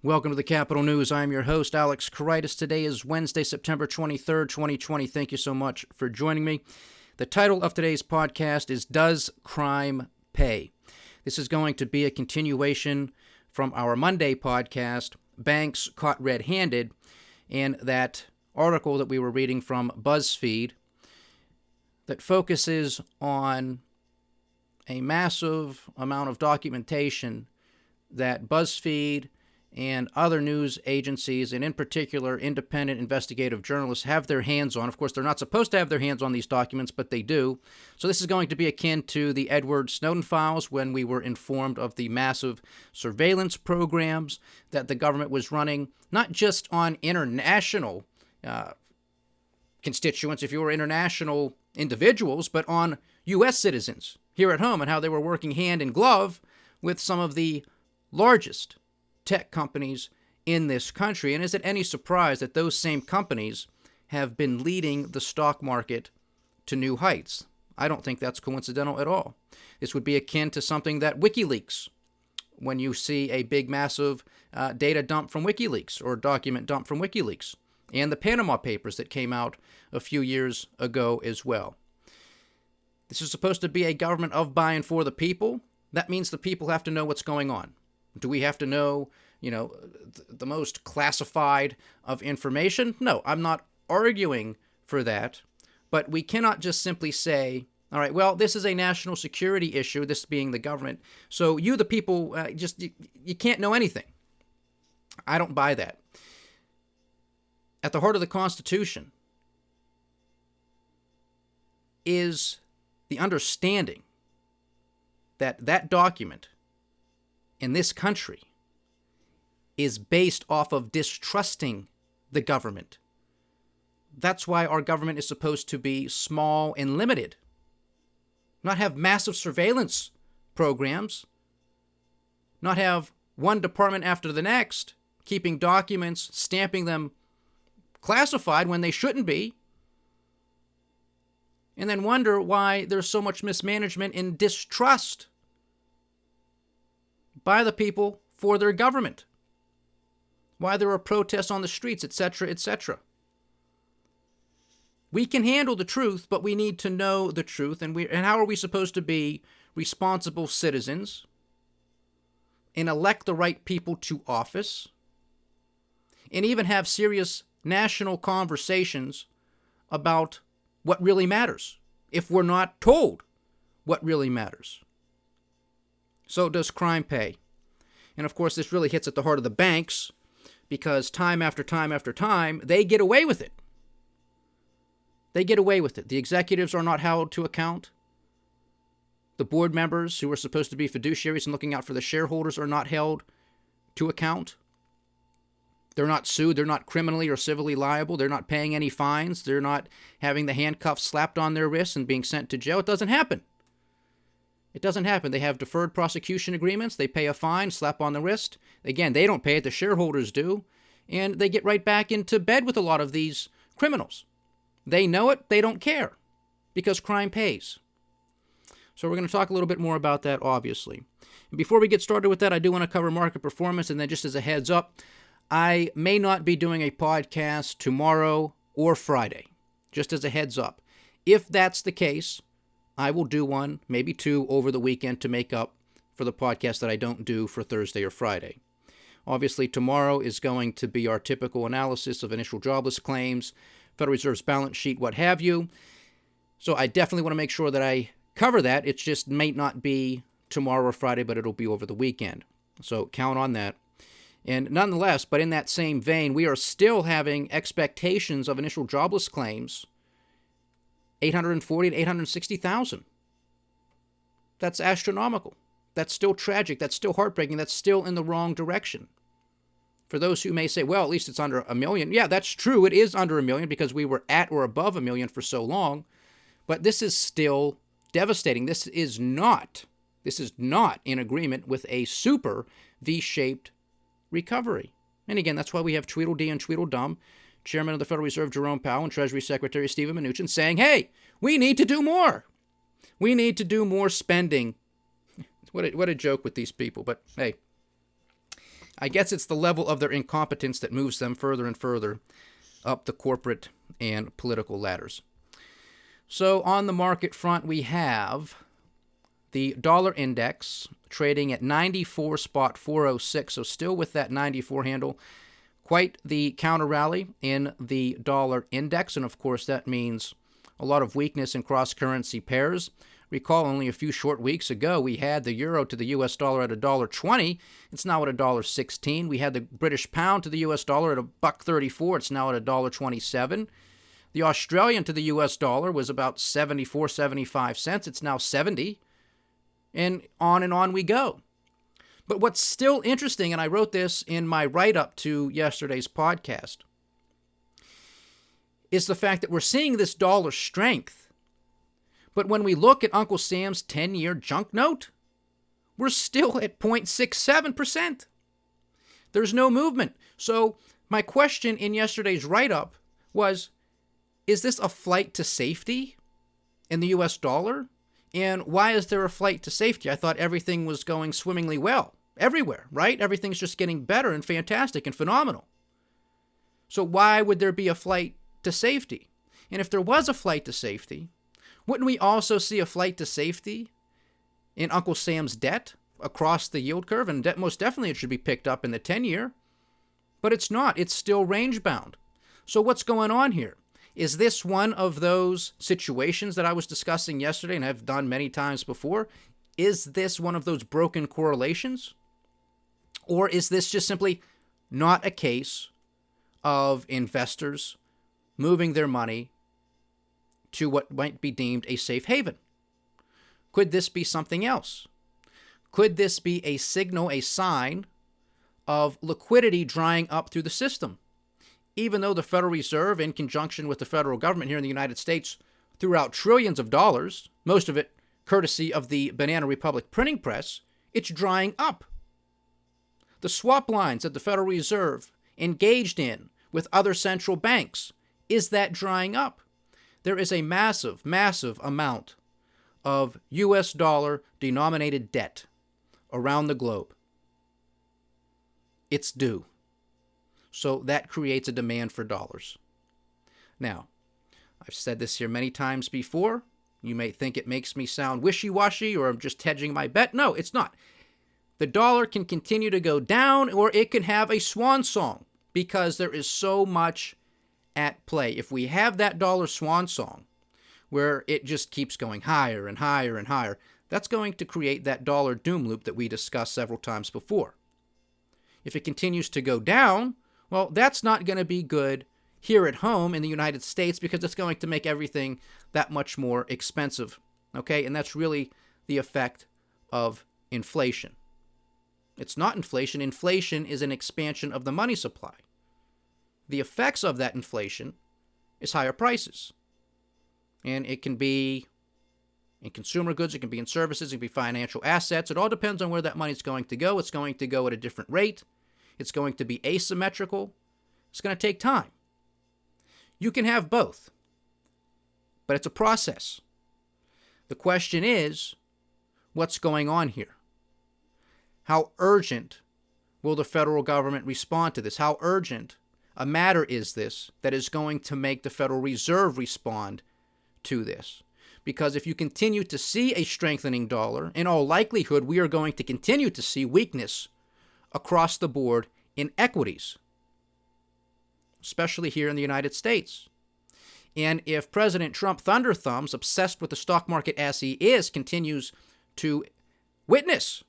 Welcome to the Capital News. I'm your host, Alex Karitis. Today is Wednesday, September 23rd, 2020. Thank you so much for joining me. The title of today's podcast is Does Crime Pay? This is going to be a continuation from our Monday podcast, Banks Caught Red-Handed, and that article that we were reading from BuzzFeed that focuses on a massive amount of documentation that BuzzFeed and other news agencies, and in particular independent investigative journalists, have their hands on. Of course, they're not supposed to have their hands on these documents, but they do. So this is going to be akin to the Edward Snowden files, when we were informed of the massive surveillance programs that the government was running, not just on international constituents, if you were international individuals, but on U.S. citizens here at home, and how they were working hand in glove with some of the largest tech companies in this country. And is it any surprise that those same companies have been leading the stock market to new heights? I don't think that's coincidental at all. This would be akin to something that WikiLeaks, when you see a big, massive data dump from WikiLeaks or document dump from WikiLeaks, and the Panama Papers that came out a few years ago as well. This is supposed to be a government of, by, and for the people. That means the people have to know what's going on. Do we have to know, the most classified of information? No, I'm not arguing for that. But we cannot just simply say, all right, well, this is a national security issue, this being the government, so you, the people, you can't know anything. I don't buy that. At the heart of the Constitution is the understanding that that document in this country is based off of distrusting the government. That's why our government is supposed to be small and limited, not have massive surveillance programs, not have one department after the next keeping documents, stamping them classified when they shouldn't be, and then wonder why there's so much mismanagement and distrust by the people for their government, why there are protests on the streets, etc., etc. We can handle the truth, but we need to know the truth, and how are we supposed to be responsible citizens and elect the right people to office, and even have serious national conversations about what really matters, if we're not told what really matters? So does crime pay? And of course, this really hits at the heart of the banks, because time after time after time, they get away with it. They get away with it. The executives are not held to account. The board members, who are supposed to be fiduciaries and looking out for the shareholders, are not held to account. They're not sued. They're not criminally or civilly liable. They're not paying any fines. They're not having the handcuffs slapped on their wrists and being sent to jail. It doesn't happen. It doesn't happen. They have deferred prosecution agreements. They pay a fine, slap on the wrist. Again, they don't pay it. The shareholders do. And they get right back into bed with a lot of these criminals. They know it. They don't care, because crime pays. So we're going to talk a little bit more about that, obviously. And before we get started with that, I do want to cover market performance. And then just as a heads up, I may not be doing a podcast tomorrow or Friday, just as a heads up. If that's the case, I will do one, maybe two, over the weekend to make up for the podcast that I don't do for Thursday or Friday. Obviously, tomorrow is going to be our typical analysis of initial jobless claims, Federal Reserve's balance sheet, what have you. So I definitely want to make sure that I cover that. It just may not be tomorrow or Friday, but it'll be over the weekend. So count on that. And nonetheless, but in that same vein, we are still having expectations of initial jobless claims 840 to 860,000. That's astronomical. That's still tragic. That's still heartbreaking. That's still in the wrong direction. For those who may say, well, at least it's under 1 million. Yeah, that's true. It is under 1 million because we were at or above 1 million for so long. But this is still devastating. This is not in agreement with a super V-shaped recovery. And again, that's why we have Tweedledee and Tweedledum, Chairman of the Federal Reserve Jerome Powell and Treasury Secretary Steven Mnuchin, saying, hey, we need to do more. We need to do more spending. What a joke with these people. But hey, I guess it's the level of their incompetence that moves them further and further up the corporate and political ladders. So on the market front, we have the dollar index trading at 94.406, so still with that 94 handle. Quite the counter rally in the dollar index, and of course that means a lot of weakness in cross-currency pairs. Recall only a few short weeks ago we had the euro to the US dollar at $1.20. It's now at $1.16. We had the British pound to the US dollar at $1.34. It's now at $1.27. The Australian to the US dollar was about 74, 75 cents. It's now 70. And on we go. But what's still interesting, and I wrote this in my write-up to yesterday's podcast, is the fact that we're seeing this dollar strength. But when we look at Uncle Sam's 10-year junk note, we're still at 0.67%. There's no movement. So my question in yesterday's write-up was, is this a flight to safety in the US dollar? And why is there a flight to safety? I thought everything was going swimmingly well everywhere, right? Everything's just getting better and fantastic and phenomenal. So why would there be a flight to safety? And if there was a flight to safety, wouldn't we also see a flight to safety in Uncle Sam's debt across the yield curve? And most definitely it should be picked up in the 10-year. But it's not. It's still range-bound. So what's going on here? Is this one of those situations that I was discussing yesterday and have done many times before? Is this one of those broken correlations? Or is this just simply not a case of investors moving their money to what might be deemed a safe haven? Could this be something else? Could this be a signal, a sign of liquidity drying up through the system? Even though the Federal Reserve, in conjunction with the federal government here in the United States, threw out trillions of dollars, most of it courtesy of the Banana Republic printing press, it's drying up. The swap lines that the Federal Reserve engaged in with other central banks, is that drying up? There is a massive, massive amount of US dollar denominated debt around the globe. It's due. So that creates a demand for dollars. Now, I've said this here many times before. You may think it makes me sound wishy-washy or I'm just hedging my bet. No, it's not. The dollar can continue to go down or it can have a swan song because there is so much at play. If we have that dollar swan song where it just keeps going higher and higher and higher, that's going to create that dollar doom loop that we discussed several times before. If it continues to go down, well, that's not going to be good here at home in the United States because it's going to make everything that much more expensive. Okay? And that's really the effect of inflation. It's not inflation. Inflation is an expansion of the money supply. The effects of that inflation is higher prices. And it can be in consumer goods, it can be in services, it can be financial assets. It all depends on where that money is going to go. It's going to go at a different rate. It's going to be asymmetrical. It's going to take time. You can have both, but it's a process. The question is, what's going on here? How urgent will the federal government respond to this? How urgent a matter is this that is going to make the Federal Reserve respond to this? Because if you continue to see a strengthening dollar, in all likelihood, we are going to continue to see weakness across the board in equities, especially here in the United States. And if President Trump Thunder Thumbs, obsessed with the stock market as he is, continues to witness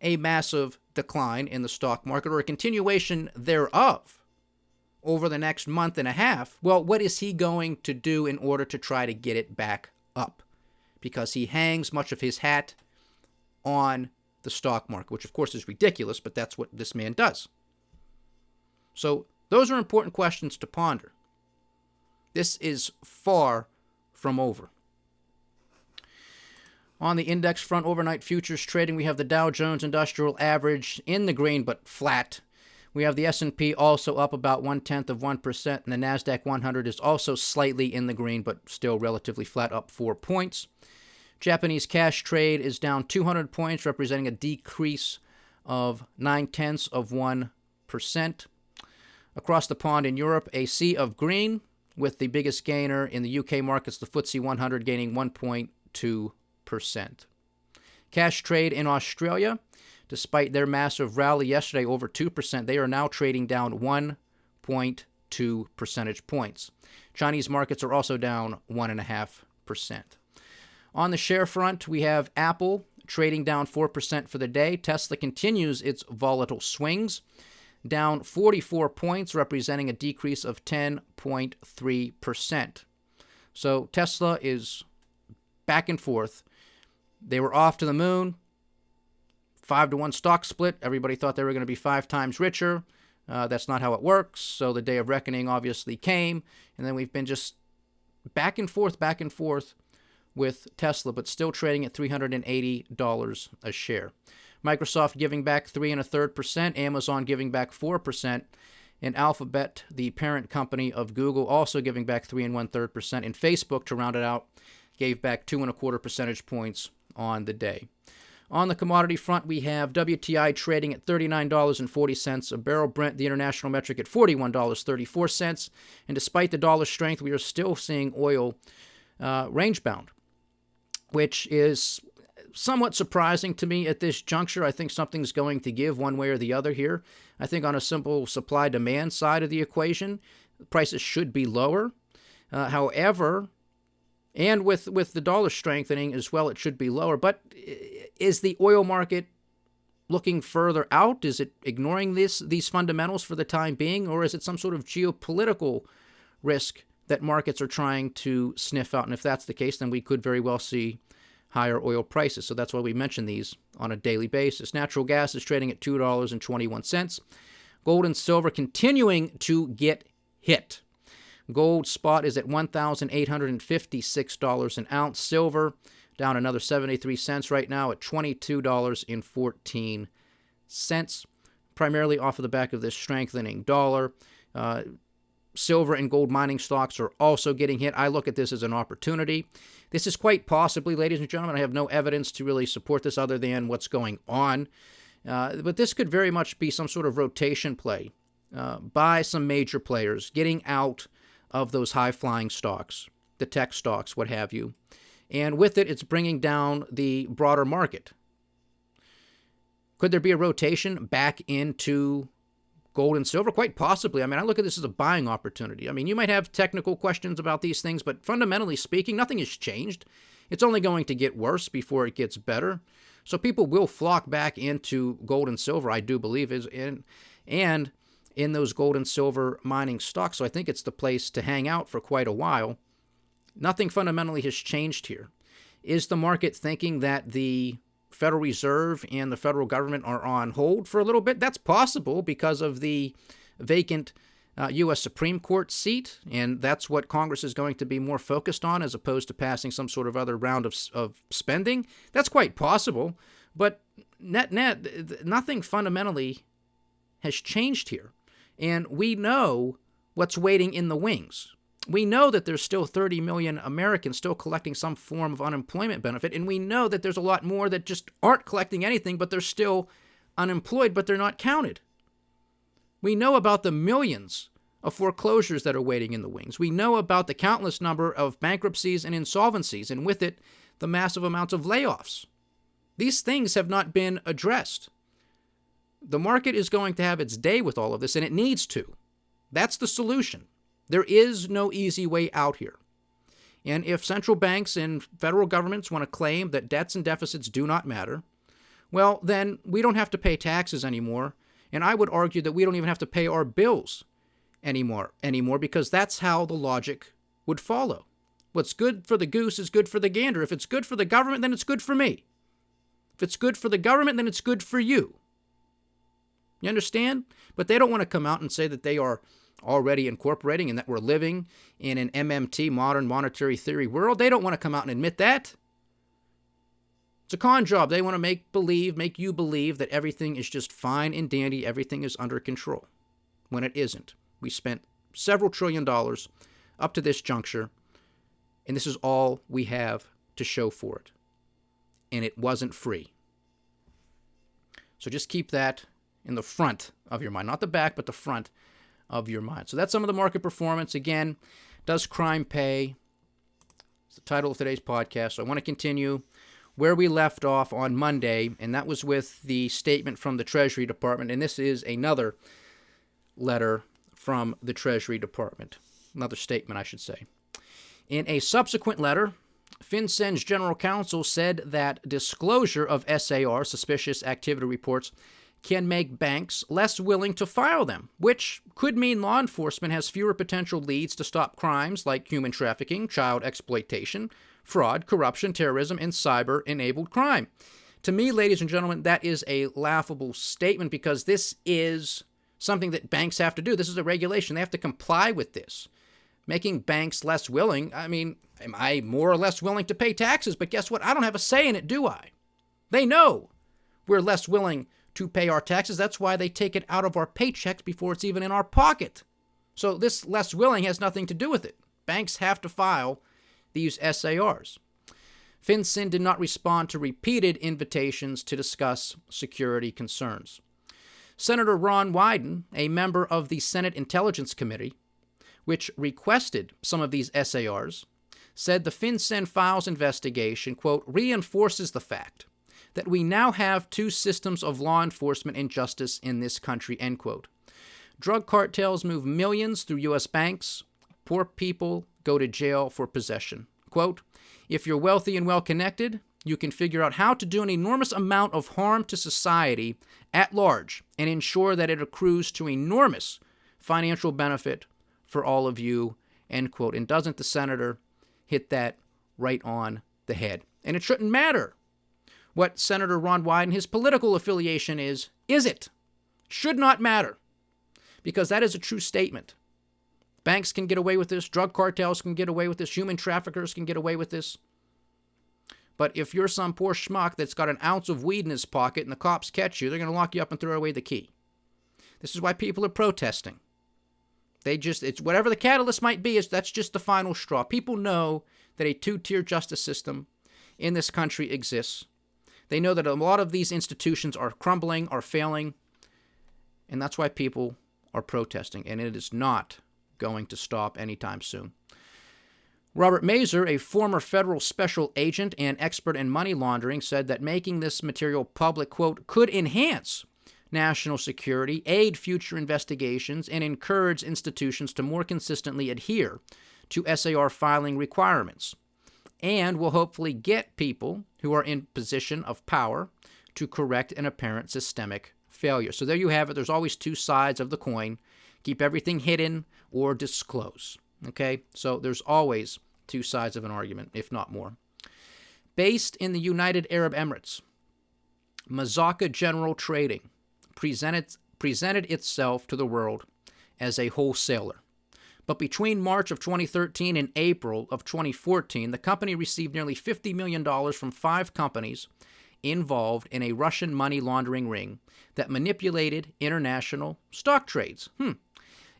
a massive decline in the stock market or a continuation thereof over the next month and a half, well, what is he going to do in order to try to get it back up? Because he hangs much of his hat on the stock market, which of course is ridiculous, but that's what this man does. So those are important questions to ponder. This is far from over. On the index front, overnight futures trading, we have the Dow Jones Industrial Average in the green but flat. We have the S&P also up about 0.1%, and the NASDAQ 100 is also slightly in the green but still relatively flat, up 4 points. Japanese cash trade is down 200 points, representing a decrease of 0.9%. Across the pond in Europe, a sea of green, with the biggest gainer in the UK markets, the FTSE 100, gaining 1.2%. Cash trade in Australia, despite their massive rally yesterday over 2%, they are now trading down 1.2 percentage points. Chinese markets are also down 1.5%. On the share front, we have Apple trading down 4% for the day. Tesla continues its volatile swings, down 44 points, representing a decrease of 10.3%. So Tesla is back and forth. They were off to the moon, 5-to-1 stock split. Everybody thought they were going to be 5 times richer. That's not how it works. So the day of reckoning obviously came, and then we've been just back and forth with Tesla, but still trading at $380 a share. Microsoft giving back 3.33%, Amazon giving back 4%, and Alphabet, the parent company of Google, also giving back 3 1/3%, and Facebook, to round it out, gave back 2.25 percentage points on the day. On the commodity front, we have WTI trading at $39.40 a barrel, Brent, the international metric, at $41.34, and despite the dollar strength, we are still seeing oil range-bound, which is somewhat surprising to me at this juncture. I think something's going to give one way or the other here. I think on a simple supply-demand side of the equation, prices should be lower. However, and with the dollar strengthening as well, it should be lower. But is the oil market looking further out? Is it ignoring these fundamentals for the time being? Or is it some sort of geopolitical risk that markets are trying to sniff out? And if that's the case, then we could very well see higher oil prices. So that's why we mention these on a daily basis. Natural gas is trading at $2.21. Gold and silver continuing to get hit. Gold spot is at $1,856 an ounce. Silver down another 73 cents right now at $22.14, primarily off of the back of this strengthening dollar. Silver and gold mining stocks are also getting hit. I look at this as an opportunity. This is quite possibly, ladies and gentlemen, I have no evidence to really support this other than what's going on. But this could very much be some sort of rotation play by some major players getting out of those high-flying stocks, the tech stocks, what have you. And with it, it's bringing down the broader market. Could there be a rotation back into gold and silver? Quite possibly. I mean, I look at this as a buying opportunity. I mean, you might have technical questions about these things, but fundamentally speaking, nothing has changed. It's only going to get worse before it gets better. So people will flock back into gold and silver, I do believe, and in those gold and silver mining stocks. So I think it's the place to hang out for quite a while. Nothing fundamentally has changed here. Is the market thinking that the Federal Reserve and the federal government are on hold for a little bit? That's possible because of the vacant U.S. Supreme Court seat, and that's what Congress is going to be more focused on as opposed to passing some sort of other round of spending. That's quite possible, but net, nothing fundamentally has changed here. And we know what's waiting in the wings. We know that there's still 30 million Americans still collecting some form of unemployment benefit, and we know that there's a lot more that just aren't collecting anything, but they're still unemployed, but they're not counted. We know about the millions of foreclosures that are waiting in the wings. We know about the countless number of bankruptcies and insolvencies, and with it, the massive amounts of layoffs. These things have not been addressed. The market is going to have its day with all of this, and it needs to. That's the solution. There is no easy way out here. And if central banks and federal governments want to claim that debts and deficits do not matter, well, then we don't have to pay taxes anymore. And I would argue that we don't even have to pay our bills anymore because that's how the logic would follow. What's good for the goose is good for the gander. If it's good for the government, then it's good for me. If it's good for the government, then it's good for you. You understand? But they don't want to come out and say that they are already incorporating and that we're living in an MMT, modern monetary theory world. They don't want to come out and admit that. It's a con job. They want to make you believe that everything is just fine and dandy, everything is under control, when it isn't. We spent several $1 trillion up to this juncture, and this is all we have to show for it. And it wasn't free. So just keep that in the front of your mind, not the back, but the front of your mind. So that's some of the market performance. Again, does crime pay? It's the title of today's podcast. So I want to continue where we left off on Monday, and that was with the statement from the Treasury Department. And this is another letter from the Treasury Department. Another statement, I should say. In a subsequent letter, FinCEN's general counsel said that disclosure of SARs, suspicious activity reports, can make banks less willing to file them, which could mean law enforcement has fewer potential leads to stop crimes like human trafficking, child exploitation, fraud, corruption, terrorism, and cyber-enabled crime. To me, ladies and gentlemen, that is a laughable statement because this is something that banks have to do. This is a regulation. They have to comply with this. Making banks less willing, I mean, am I more or less willing to pay taxes? But guess what? I don't have a say in it, do I? They know we're less willing to pay our taxes. That's why they take it out of our paychecks before it's even in our pocket. So this less willing has nothing to do with it. Banks have to file these SARs. FinCEN did not respond to repeated invitations to discuss security concerns. Senator Ron Wyden, a member of the Senate Intelligence Committee, which requested some of these SARs, said the FinCEN files investigation, quote, reinforces the fact that we now have two systems of law enforcement and justice in this country, end quote. Drug cartels move millions through U.S. banks. Poor people go to jail for possession. Quote, if you're wealthy and well-connected, you can figure out how to do an enormous amount of harm to society at large and ensure that it accrues to enormous financial benefit for all of you, end quote. And doesn't the senator hit that right on the head? And it shouldn't matter what Senator Ron Wyden, his political affiliation is it? Should not matter, because that is a true statement. Banks can get away with this, drug cartels can get away with this, human traffickers can get away with this. But if you're some poor schmuck that's got an ounce of weed in his pocket and the cops catch you, they're going to lock you up and throw away the key. This is why people are protesting. It's whatever the catalyst might be, that's just the final straw. People know that a two-tier justice system in this country exists. They know that a lot of these institutions are crumbling, are failing, and that's why people are protesting, and it is not going to stop anytime soon. Robert Mazur, a former federal special agent and expert in money laundering, said that making this material public, quote, could enhance national security, aid future investigations, and encourage institutions to more consistently adhere to SAR filing requirements, and will hopefully get people who are in position of power to correct an apparent systemic failure. So there you have it. There's always two sides of the coin. Keep everything hidden or disclose. Okay? So there's always two sides of an argument, if not more. Based in the United Arab Emirates, Mazaka General Trading presented itself to the world as a wholesaler. But between March of 2013 and April of 2014, the company received nearly $50 million from 5 companies involved in a Russian money laundering ring that manipulated international stock trades.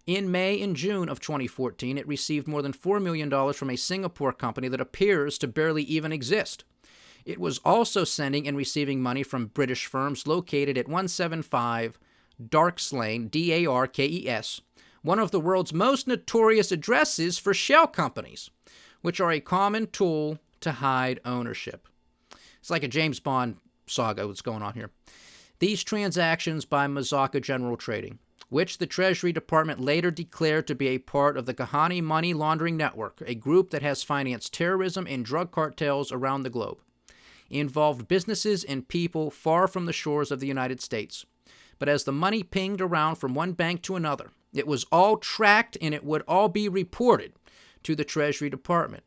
In May and June of 2014, it received more than $4 million from a Singapore company that appears to barely even exist. It was also sending and receiving money from British firms located at 175 Darks Lane, Darkes, one of the world's most notorious addresses for shell companies, which are a common tool to hide ownership. It's like a James Bond saga what's going on here. These transactions by Mazaka General Trading, which the Treasury Department later declared to be a part of the Kahani Money Laundering Network, a group that has financed terrorism and drug cartels around the globe, involved businesses and people far from the shores of the United States. But as the money pinged around from one bank to another, it was all tracked and it would all be reported to the Treasury Department.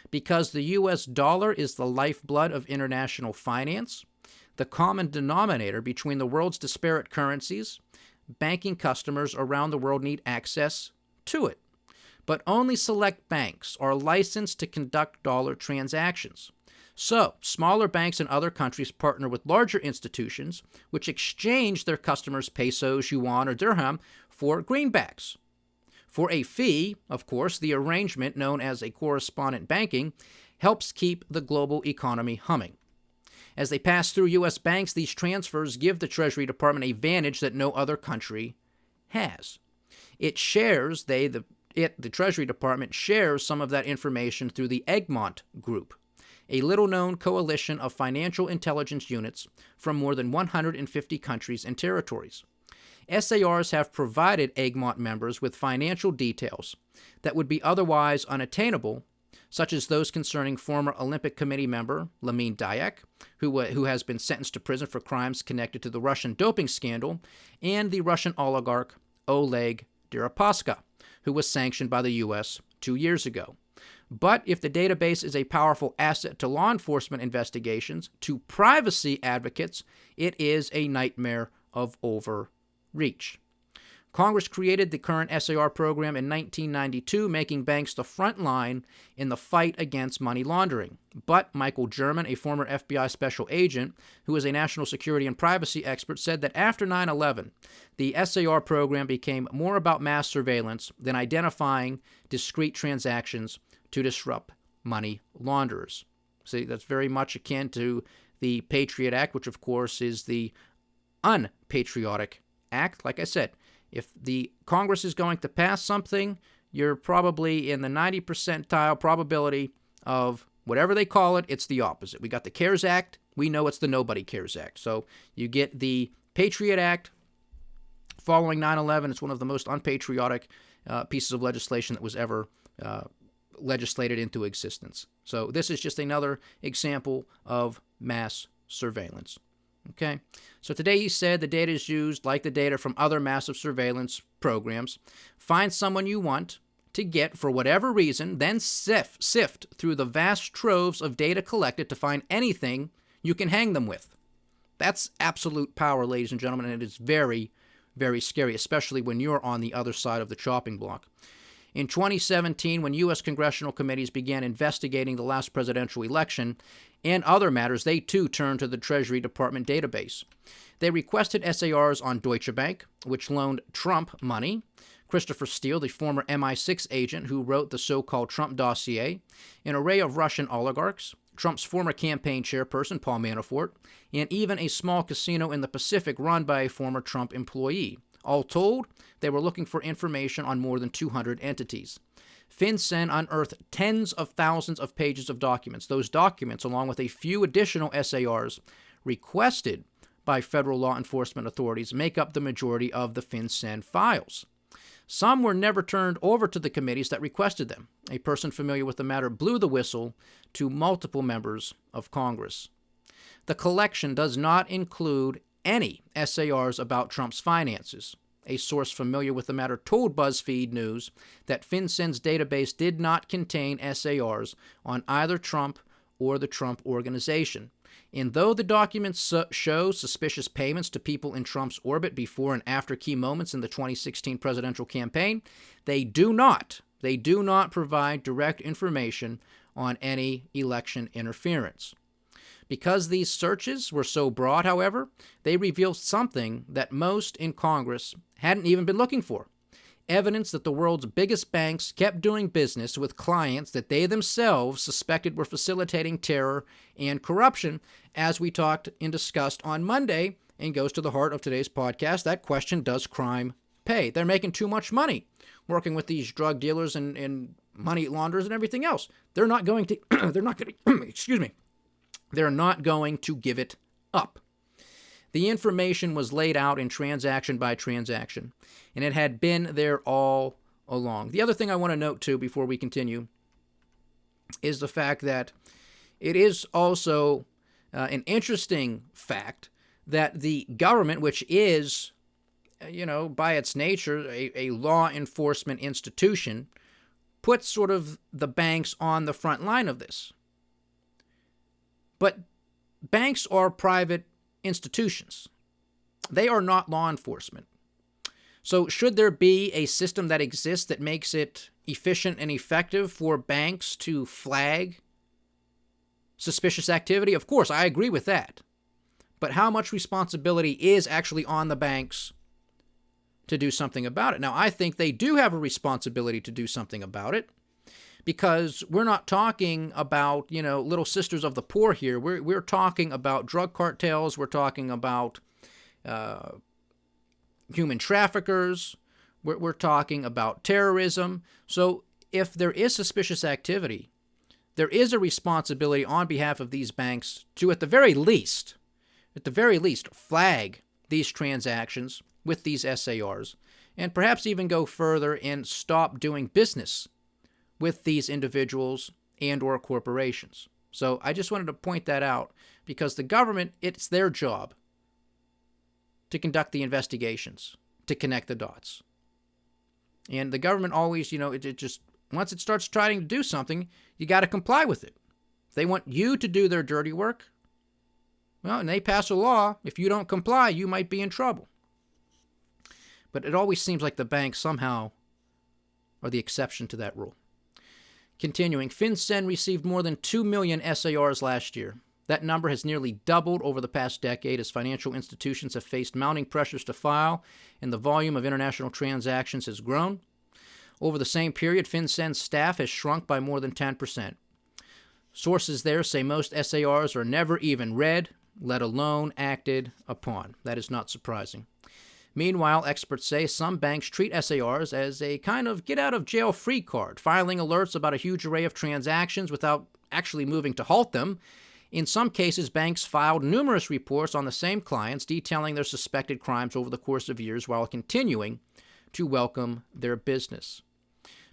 Because the U.S. dollar is the lifeblood of international finance, the common denominator between the world's disparate currencies, banking customers around the world need access to it. But only select banks are licensed to conduct dollar transactions. So, smaller banks in other countries partner with larger institutions, which exchange their customers' pesos, yuan, or dirham for greenbacks. For a fee, of course, the arrangement known as a correspondent banking helps keep the global economy humming. As they pass through U.S. banks, these transfers give the Treasury Department a advantage that no other country has. It shares, the Treasury Department shares some of that information through the Egmont Group, a little-known coalition of financial intelligence units from more than 150 countries and territories. SARs have provided Egmont members with financial details that would be otherwise unattainable, such as those concerning former Olympic Committee member Lamine Diak, who has been sentenced to prison for crimes connected to the Russian doping scandal, and the Russian oligarch Oleg Deripaska, who was sanctioned by the U.S. 2 years ago. But if the database is a powerful asset to law enforcement investigations, to privacy advocates, it is a nightmare of overreach. Congress created the current SAR program in 1992, making banks the front line in the fight against money laundering. But Michael German, a former FBI special agent who is a national security and privacy expert, said that after 9/11, the SAR program became more about mass surveillance than identifying discrete transactions to disrupt money launderers. See, that's very much akin to the Patriot Act, which of course is the unpatriotic act. Like I said, if the Congress is going to pass something, you're probably in the 90 percentile probability of whatever they call it, it's the opposite. We got the CARES Act. We know it's the Nobody Cares Act. So you get the Patriot Act following 9/11. It's one of the most unpatriotic pieces of legislation that was ever legislated into existence. So this is just another example of mass surveillance. Okay, so today he said the data is used like the data from other massive surveillance programs. Find someone you want to get for whatever reason, then sift through the vast troves of data collected to find anything you can hang them with. That's absolute power, ladies and gentlemen, and it is very, very scary, especially when you're on the other side of the chopping block. In 2017, when U.S. congressional committees began investigating the last presidential election and other matters, they too turned to the Treasury Department database. They requested SARs on Deutsche Bank, which loaned Trump money, Christopher Steele, the former MI6 agent who wrote the so-called Trump dossier, an array of Russian oligarchs, Trump's former campaign chairperson, Paul Manafort, and even a small casino in the Pacific run by a former Trump employee. All told, they were looking for information on more than 200 entities. FinCEN unearthed tens of thousands of pages of documents. Those documents, along with a few additional SARs requested by federal law enforcement authorities, make up the majority of the FinCEN files. Some were never turned over to the committees that requested them. A person familiar with the matter blew the whistle to multiple members of Congress. The collection does not include any SARs about Trump's finances. A source familiar with the matter told BuzzFeed News that FinCEN's database did not contain SARs on either Trump or the Trump Organization. And though the documents show suspicious payments to people in Trump's orbit before and after key moments in the 2016 presidential campaign, they do not provide direct information on any election interference. Because these searches were so broad, however, they revealed something that most in Congress hadn't even been looking for. Evidence that the world's biggest banks kept doing business with clients that they themselves suspected were facilitating terror and corruption, as we talked and discussed on Monday, and goes to the heart of today's podcast. That question, does crime pay? They're making too much money working with these drug dealers and money launderers and everything else. They're not going to, they're not going to give it up. The information was laid out in transaction by transaction, and it had been there all along. The other thing I want to note, too, before we continue, is the fact that it is also an interesting fact that the government, which is, by its nature, a law enforcement institution, puts sort of the banks on the front line of this. But banks are private institutions. They are not law enforcement. So should there be a system that exists that makes it efficient and effective for banks to flag suspicious activity? Of course, I agree with that. But how much responsibility is actually on the banks to do something about it? Now, I think they do have a responsibility to do something about it, because we're not talking about, little sisters of the poor here. We're talking about drug cartels. We're talking about human traffickers. We're talking about terrorism. So if there is suspicious activity, there is a responsibility on behalf of these banks to, at the very least, flag these transactions with these SARs, and perhaps even go further and stop doing business with these individuals and or corporations. So I just wanted to point that out, because the government, it's their job to conduct the investigations, to connect the dots. And the government always, it just, once it starts trying to do something, you got to comply with it. If they want you to do their dirty work, well, and they pass a law, if you don't comply, you might be in trouble. But it always seems like the banks somehow are the exception to that rule. Continuing, FinCEN received more than 2 million SARs last year. That number has nearly doubled over the past decade as financial institutions have faced mounting pressures to file, and the volume of international transactions has grown. Over the same period, FinCEN's staff has shrunk by more than 10%. Sources there say most SARs are never even read, let alone acted upon. That is not surprising. Meanwhile, experts say some banks treat SARs as a kind of get-out-of-jail-free card, filing alerts about a huge array of transactions without actually moving to halt them. In some cases, banks filed numerous reports on the same clients detailing their suspected crimes over the course of years while continuing to welcome their business.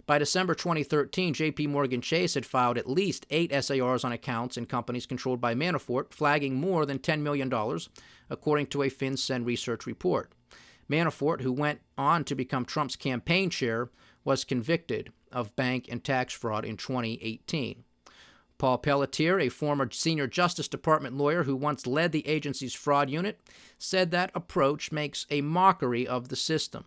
By December 2013, J.P. Morgan Chase had filed at least 8 SARs on accounts in companies controlled by Manafort, flagging more than $10 million, according to a FinCEN research report. Manafort, who went on to become Trump's campaign chair, was convicted of bank and tax fraud in 2018. Paul Pelletier, a former senior Justice Department lawyer who once led the agency's fraud unit, said that approach makes a mockery of the system.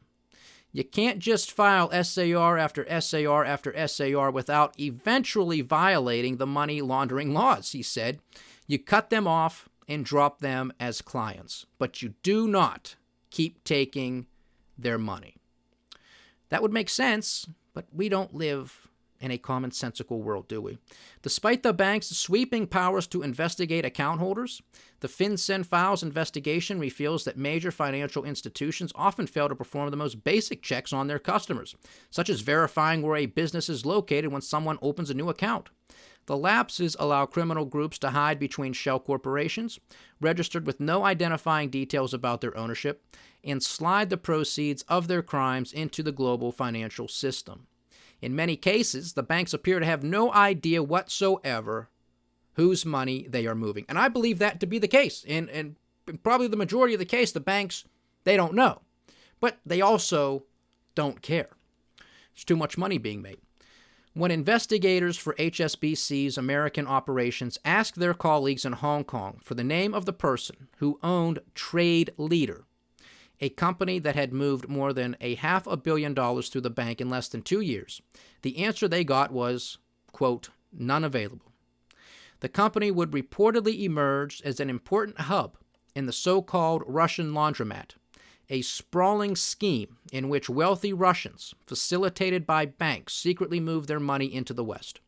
You can't just file SAR after SAR after SAR without eventually violating the money laundering laws, he said. You cut them off and drop them as clients, but you do not keep taking their money. That would make sense, but we don't live in a commonsensical world, do we? Despite the bank's sweeping powers to investigate account holders, the FinCEN Files investigation reveals that major financial institutions often fail to perform the most basic checks on their customers, such as verifying where a business is located when someone opens a new account. The lapses allow criminal groups to hide between shell corporations, registered with no identifying details about their ownership, and slide the proceeds of their crimes into the global financial system. In many cases, the banks appear to have no idea whatsoever whose money they are moving. And I believe that to be the case. And probably the majority of the case, the banks, they don't know. But they also don't care. There's too much money being made. When investigators for HSBC's American operations asked their colleagues in Hong Kong for the name of the person who owned Trade Leader, a company that had moved more than $500 million through the bank in less than 2 years, the answer they got was, quote, none available. The company would reportedly emerge as an important hub in the so-called Russian laundromat, a sprawling scheme in which wealthy Russians, facilitated by banks, secretly moved their money into the West.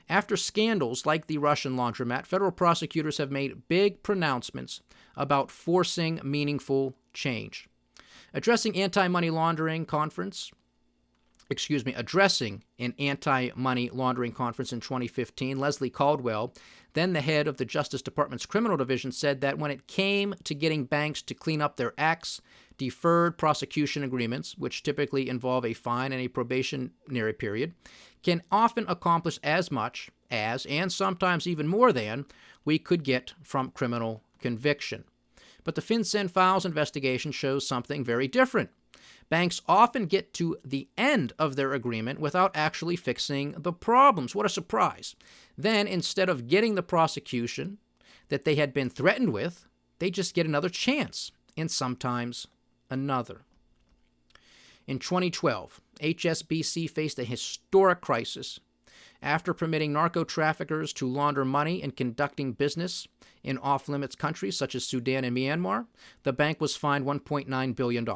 After scandals like the Russian laundromat, federal prosecutors have made big pronouncements about forcing meaningful change. Addressing an anti-money laundering conference in 2015, Leslie Caldwell, then the head of the Justice Department's criminal division, said that when it came to getting banks to clean up their acts, deferred prosecution agreements, which typically involve a fine and a probationary period, can often accomplish as much as, and sometimes even more than, we could get from criminal conviction. But the FinCEN Files investigation shows something very different. Banks often get to the end of their agreement without actually fixing the problems. What a surprise. Then, instead of getting the prosecution that they had been threatened with, they just get another chance, and sometimes another. In 2012, HSBC faced a historic crisis. After permitting narco-traffickers to launder money and conducting business in off-limits countries such as Sudan and Myanmar, the bank was fined $1.9 billion.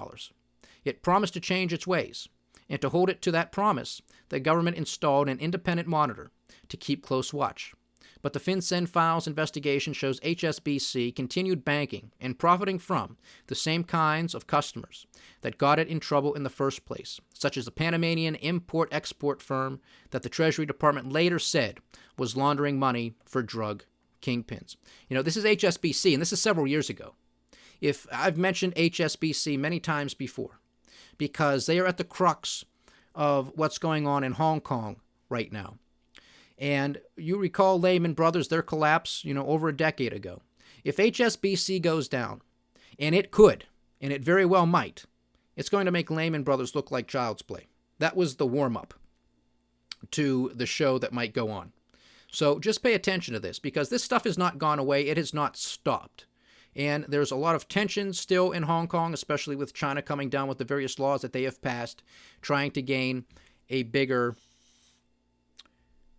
It promised to change its ways. And to hold it to that promise, the government installed an independent monitor to keep close watch. But the FinCEN files investigation shows HSBC continued banking and profiting from the same kinds of customers that got it in trouble in the first place, such as the Panamanian import-export firm that the Treasury Department later said was laundering money for drug kingpins. This is HSBC, and this is several years ago. If I've mentioned HSBC many times before, because they are at the crux of what's going on in Hong Kong right now. And you recall Lehman Brothers, their collapse, over a decade ago. If HSBC goes down, and it could, and it very well might, it's going to make Lehman Brothers look like child's play. That was the warm-up to the show that might go on. So just pay attention to this, because this stuff has not gone away. It has not stopped. And there's a lot of tension still in Hong Kong, especially with China coming down with the various laws that they have passed, trying to gain a bigger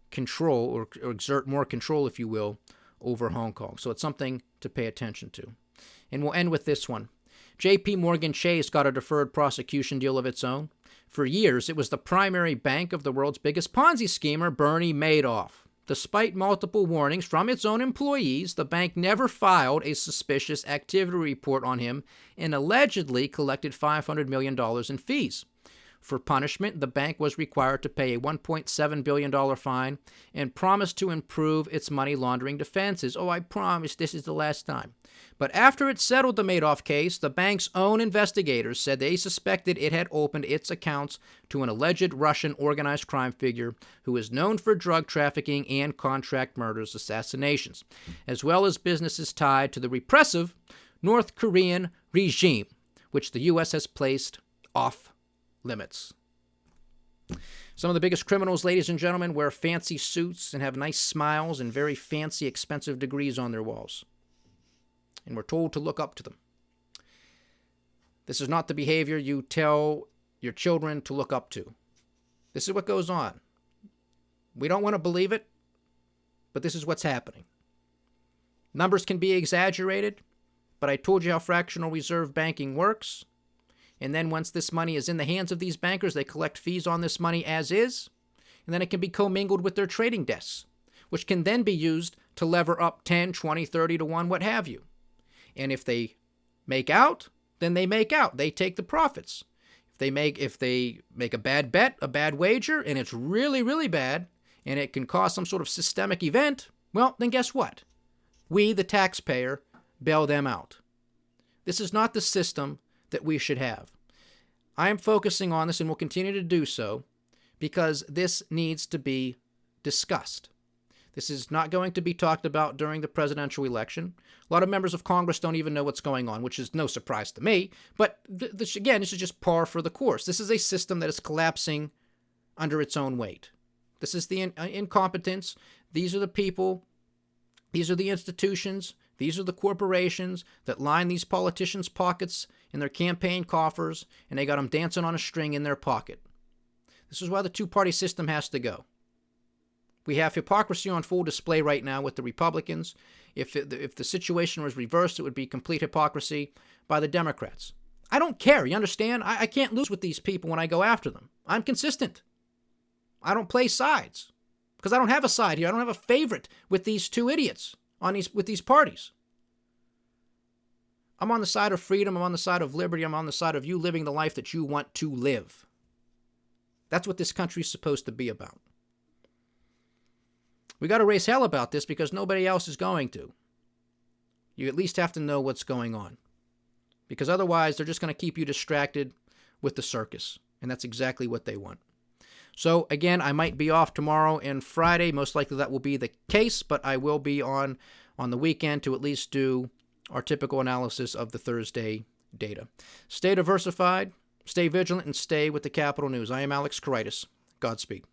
control or exert more control, if you will, over Hong Kong. So it's something to pay attention to. And we'll end with this one. JP Morgan Chase got a deferred prosecution deal of its own. For years, it was the primary bank of the world's biggest Ponzi schemer, Bernie Madoff. Despite multiple warnings from its own employees, the bank never filed a suspicious activity report on him and allegedly collected $500 million in fees. For punishment, the bank was required to pay a $1.7 billion fine and promised to improve its money laundering defenses. Oh, I promise this is the last time. But after it settled the Madoff case, the bank's own investigators said they suspected it had opened its accounts to an alleged Russian organized crime figure who is known for drug trafficking and contract murders, assassinations, as well as businesses tied to the repressive North Korean regime, which the U.S. has placed off limits. Some of the biggest criminals, ladies and gentlemen, wear fancy suits and have nice smiles and very fancy, expensive degrees on their walls. And we're told to look up to them. This is not the behavior you tell your children to look up to. This is what goes on. We don't want to believe it, but this is what's happening. Numbers can be exaggerated, but I told you how fractional reserve banking works. And then once this money is in the hands of these bankers, they collect fees on this money as is, and then it can be commingled with their trading desks, which can then be used to lever up 10, 20, 30 to 1, what have you. And if they make out, then they make out. They take the profits. If they make a bad bet, a bad wager, and it's really, really bad, and it can cause some sort of systemic event, well, then guess what? We, the taxpayer, bail them out. This is not the system that we should have. I am focusing on this and will continue to do so because this needs to be discussed. This is not going to be talked about during the presidential election. A lot of members of Congress don't even know what's going on, which is no surprise to me. But this is just par for the course. This is a system that is collapsing under its own weight. This is the incompetence. These are the people. These are the institutions. These are the corporations that line these politicians' pockets in their campaign coffers, and they got them dancing on a string in their pocket. This is why the two-party system has to go. We have hypocrisy on full display right now with the Republicans. If the situation was reversed, it would be complete hypocrisy by the Democrats. I don't care, you understand? I can't lose with these people when I go after them. I'm consistent. I don't play sides because I don't have a side here. I don't have a favorite with these two idiots with these parties. I'm on the side of freedom. I'm on the side of liberty. I'm on the side of you living the life that you want to live. That's what this country is supposed to be about. We got to raise hell about this because nobody else is going to. You at least have to know what's going on. Because otherwise, they're just going to keep you distracted with the circus. And that's exactly what they want. So, again, I might be off tomorrow and Friday. Most likely that will be the case. But I will be on the weekend to at least do our typical analysis of the Thursday data. Stay diversified, stay vigilant, and stay with the Capital News. I am Alex Koritis. Godspeed.